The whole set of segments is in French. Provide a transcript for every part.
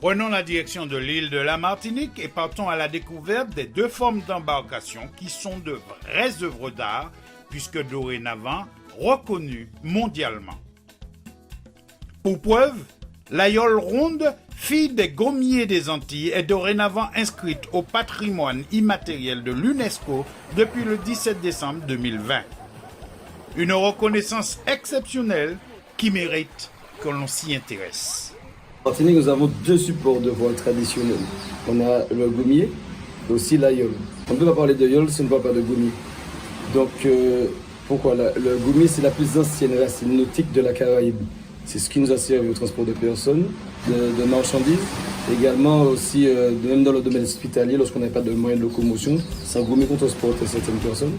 Prenons la direction de l'île de la Martinique et partons à la découverte des deux formes d'embarcation qui sont de vraies œuvres d'art, puisque dorénavant reconnues mondialement. Pour preuve, la yole ronde, fille des gommiers des Antilles, est dorénavant inscrite au patrimoine immatériel de l'UNESCO depuis le 17 décembre 2020. Une reconnaissance exceptionnelle qui mérite que l'on s'y intéresse. En Martinique, nous avons deux supports de voile traditionnels. On a le gommier et aussi la yole. On ne peut pas parler de yole si on ne parle pas de gommier. Donc, pourquoi le gommier, c'est la plus ancienne racine nautique de la Caraïbe. C'est ce qui nous a servi au transport de personnes, de marchandises. Également aussi, même dans le domaine hospitalier, lorsqu'on n'avait pas de moyens de locomotion, c'est un gommier qu'on transporte certaines personnes.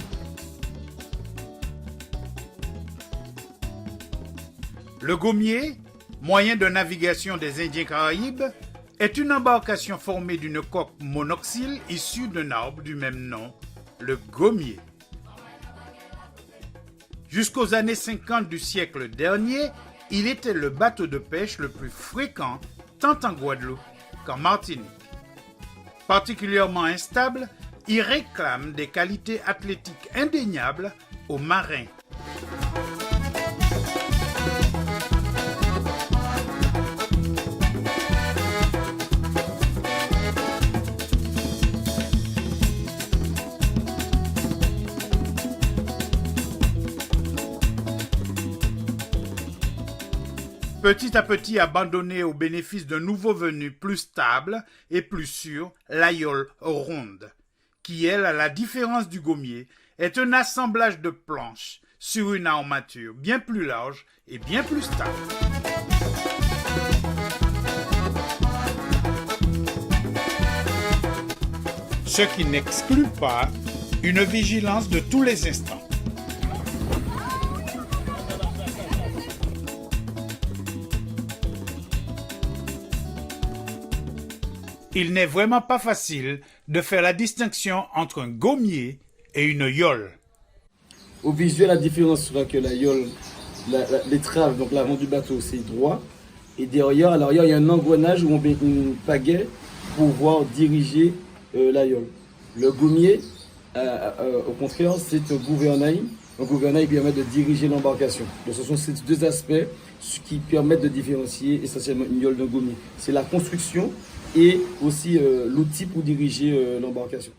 Le gommier, moyen de navigation des Indiens Caraïbes, est une embarcation formée d'une coque monoxyle issue d'un arbre du même nom, le gommier. Jusqu'aux années 50 du siècle dernier, il était le bateau de pêche le plus fréquent tant en Guadeloupe qu'en Martinique. Particulièrement instable, il réclame des qualités athlétiques indéniables aux marins. Petit à petit abandonné au bénéfice d'un nouveau venu plus stable et plus sûr, la yole ronde, qui elle, à la différence du gommier, est un assemblage de planches sur une armature bien plus large et bien plus stable. Ce qui n'exclut pas une vigilance de tous les instants. Il n'est vraiment pas facile de faire la distinction entre un gommier et une yole. Au visuel, la différence sera que la yole, l'étrave, donc l'avant du bateau, c'est droit. Et derrière, à l'arrière, il y a un engrenage où on met une pagaie pour pouvoir diriger la yole. Le gommier, au contraire, c'est un gouvernail. Un gouvernail permet de diriger l'embarcation. Donc ce sont ces deux aspects qui permettent de différencier essentiellement une yole d'un gommier. C'est la construction et aussi l'outil pour diriger l'embarcation.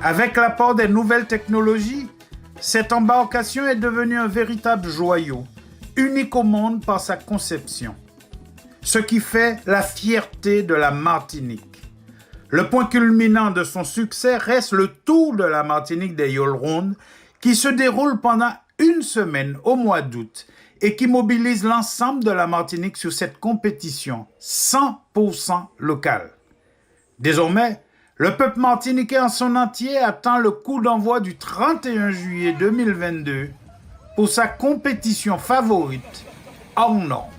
Avec l'apport des nouvelles technologies, cette embarcation est devenue un véritable joyau, unique au monde par sa conception. Ce qui fait la fierté de la Martinique. Le point culminant de son succès reste le Tour de la Martinique des yoles rondes qui se déroule pendant une semaine au mois d'août et qui mobilise l'ensemble de la Martinique sur cette compétition 100% locale. Désormais, le peuple martiniquais en son entier attend le coup d'envoi du 31 juillet 2022 pour sa compétition favorite hors norme.